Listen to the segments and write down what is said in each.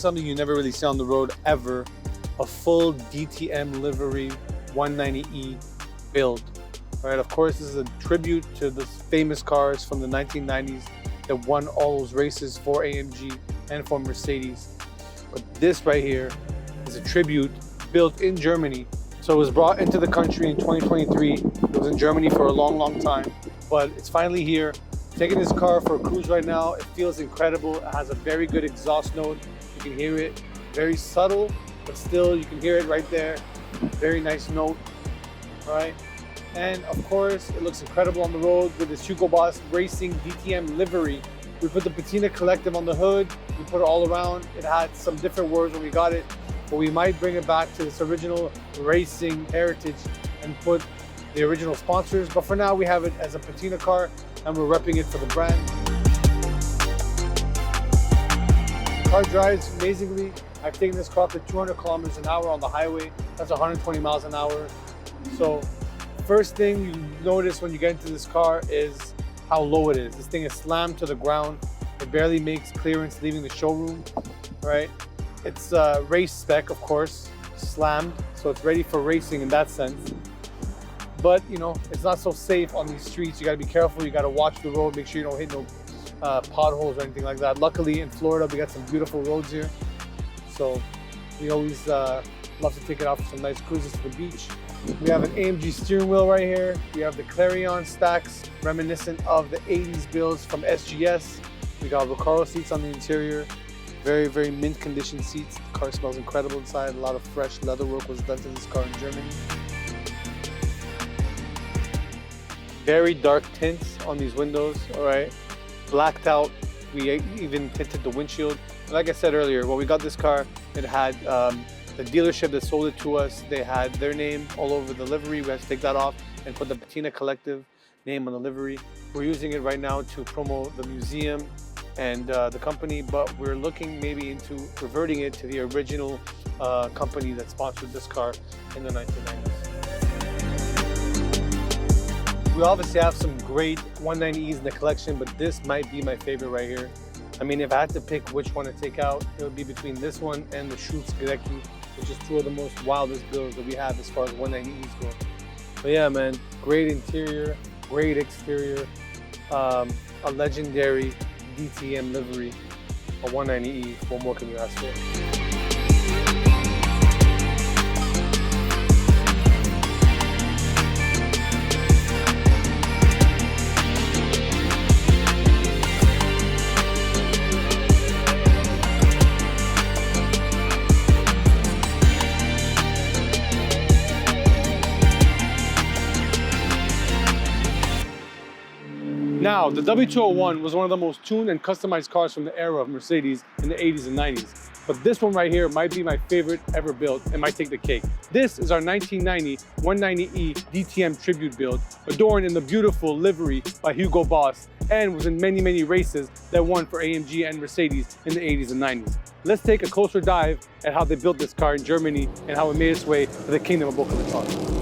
is something you never really see on the road ever. A full DTM livery 190E build. Right, of course, this is a tribute to the famous cars from the 1990s that won all those races for AMG and for Mercedes. But this right here is a tribute built in Germany. So it was brought into the country in 2023. It was in Germany for a long, long time, but it's finally here. Taking this car for a cruise right now. It feels incredible. It has a very good exhaust note. You can hear it, very subtle, but still you can hear it right there. Very nice note, all right? And of course, it looks incredible on the road with this Hugo Boss Racing DTM livery. We put the Patina Collective on the hood. We put it all around. It had some different words when we got it, but we might bring it back to this original racing heritage and put the original sponsors. But for now, we have it as a Patina car and we're repping it for the brand. The car drives amazingly. I've taken this car up to 200 kilometers an hour on the highway. That's 120 miles an hour. So first thing you notice when you get into this car is how low it is. This thing is slammed to the ground. It barely makes clearance leaving the showroom, right? It's race spec, of course, slammed, so it's ready for racing in that sense. But you know, it's not so safe on these streets. You gotta be careful, you gotta watch the road, make sure you don't hit no potholes or anything like that. Luckily in Florida, we got some beautiful roads here. So we always love to take it out for some nice cruises to the beach. We have an AMG steering wheel right here. We have the Clarion stacks, reminiscent of the 80s builds from SGS. We got Recaro seats on the interior. Very, very mint condition seats. The car smells incredible inside. A lot of fresh leather work was done to this car in Germany. Very dark tints on these windows, all right? Blacked out. We even tinted the windshield. Like I said earlier, when we got this car, it had the dealership that sold it to us, they had their name all over the livery. We had to take that off and put the Patina Collective name on the livery. We're using it right now to promote the museum and the company, but we're looking maybe into reverting it to the original company that sponsored this car in the 1990s. We obviously have some great 190Es in the collection, but this might be my favorite right here. I mean, if I had to pick which one to take out, it would be between this one and the Schultz Grecki, which is two of the most wildest builds that we have as far as 190Es go. But yeah, man, great interior, great exterior, a legendary DTM livery, a 190E. What more can you ask for? Now, the W201 was one of the most tuned and customized cars from the era of Mercedes in the 80s and 90s. But this one right here might be my favorite ever built and might take the cake. This is our 1990 190E DTM tribute build, adorned in the beautiful livery by Hugo Boss, and was in many, many races that won for AMG and Mercedes in the 80s and 90s. Let's take a closer dive at how they built this car in Germany and how it made its way to the kingdom of Boca Raton.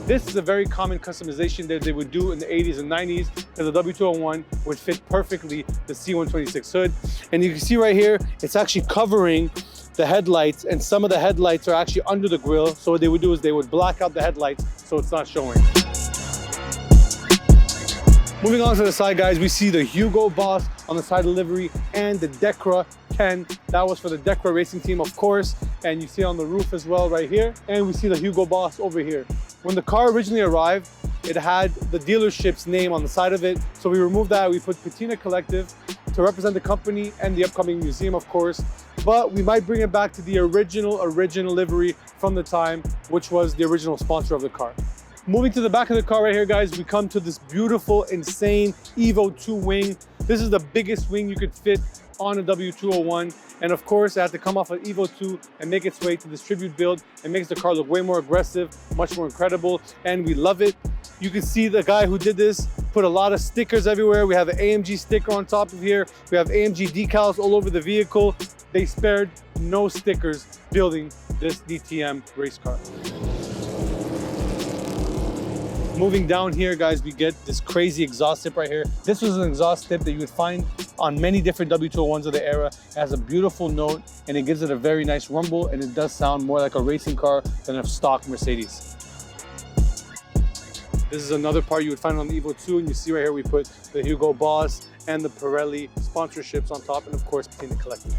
This is a very common customization that they would do in the 80s and 90s, because the W201 would fit perfectly the C126 hood. And you can see right here, it's actually covering the headlights, and some of the headlights are actually under the grille. So what they would do is they would black out the headlights so it's not showing. Moving on to the side, guys, we see the Hugo Boss on the side of the livery and the Decra 10. That was for the Decra racing team, of course. And you see on the roof as well right here. And we see the Hugo Boss over here. When the car originally arrived, it had the dealership's name on the side of it. So we removed that. We put Patina Collective to represent the company and the upcoming museum, of course. But we might bring it back to the original livery from the time, which was the original sponsor of the car. Moving to the back of the car right here, guys, we come to this beautiful, insane Evo 2 wing. This is the biggest wing you could fit on a W201. And of course, it had to come off an Evo 2 and make its way to this tribute build. It makes the car look way more aggressive, much more incredible, and we love it. You can see the guy who did this put a lot of stickers everywhere. We have an AMG sticker on top of here. We have AMG decals all over the vehicle. They spared no stickers building this DTM race car. Moving down here, guys, we get this crazy exhaust tip right here. This was an exhaust tip that you would find on many different W201s of the era. It has a beautiful note and it gives it a very nice rumble, and it does sound more like a racing car than a stock Mercedes. This is another part you would find on the Evo 2, and you see right here we put the Hugo Boss and the Pirelli sponsorships on top, and of course Patina Collective.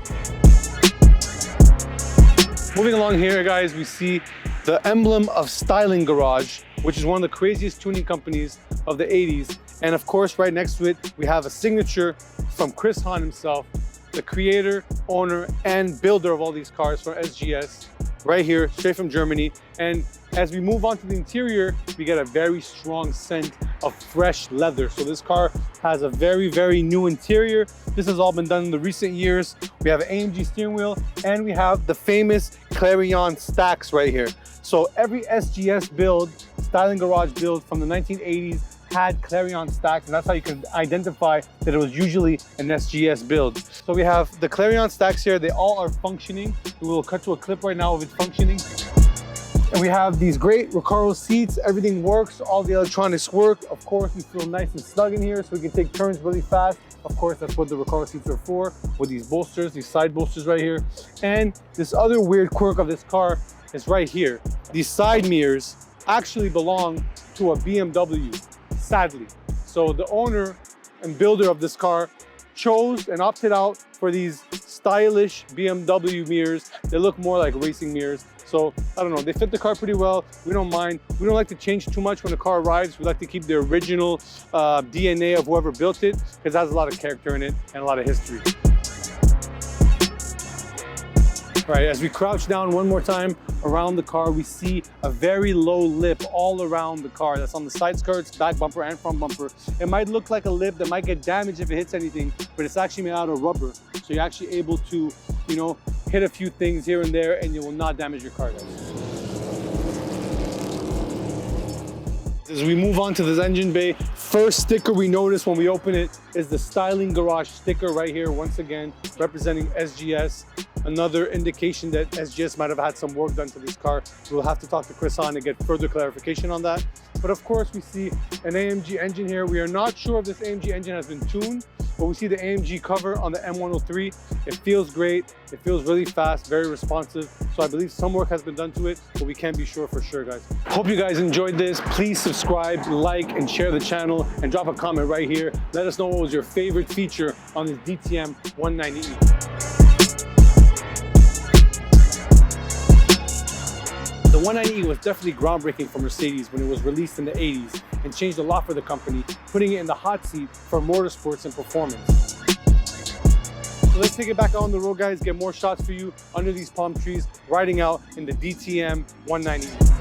Moving along here, guys, we see the emblem of Styling Garage, which is one of the craziest tuning companies of the 80s. And of course, right next to it, we have a signature from Chris Hahn himself, the creator, owner, and builder of all these cars for SGS, right here, straight from Germany. And as we move on to the interior, we get a very strong scent of fresh leather. So this car has a very, very new interior. This has all been done in the recent years. We have an AMG steering wheel, and we have the famous Clarion stacks right here. So every SGS build, Styling Garage build from the 1980s had Clarion stacks, and that's how you can identify that it was usually an SGS build. So we have the Clarion stacks here. They all are functioning. We will cut to a clip right now of it functioning. And we have these great Recaro seats. Everything works, all the electronics work. Of course, we feel nice and snug in here, so we can take turns really fast. Of course, that's what the Recaro seats are for, with these bolsters, these side bolsters right here. And this other weird quirk of this car is right here. These side mirrors actually belong to a BMW, sadly. So the owner and builder of this car chose and opted out for these stylish BMW mirrors. They look more like racing mirrors. So I don't know, they fit the car pretty well. We don't mind. We don't like to change too much when the car arrives. We like to keep the original DNA of whoever built it, because it has a lot of character in it and a lot of history. All right, as we crouch down one more time around the car, we see a very low lip all around the car. That's on the side skirts, back bumper, and front bumper. It might look like a lip that might get damaged if it hits anything, but it's actually made out of rubber. So you're actually able to, you know, hit a few things here and there, and you will not damage your car, guys. As we move on to this engine bay, first sticker we notice when we open it is the Styling Garage sticker right here, once again representing SGS. Another indication that SGS might have had some work done to this car. We'll have to talk to Chris Hahn to get further clarification on that. But of course, we see an AMG engine here. We are not sure if this AMG engine has been tuned, but we see the AMG cover on the M103. It feels great. It feels really fast, very responsive. So I believe some work has been done to it, but we can't be sure for sure, guys. Hope you guys enjoyed this. Please subscribe, like, and share the channel, and drop a comment right here. Let us know what was your favorite feature on this DTM 190E. The 190E was definitely groundbreaking for Mercedes when it was released in the 80s and changed a lot for the company, putting it in the hot seat for motorsports and performance. So let's take it back on the road, guys, get more shots for you under these palm trees, riding out in the DTM 190E.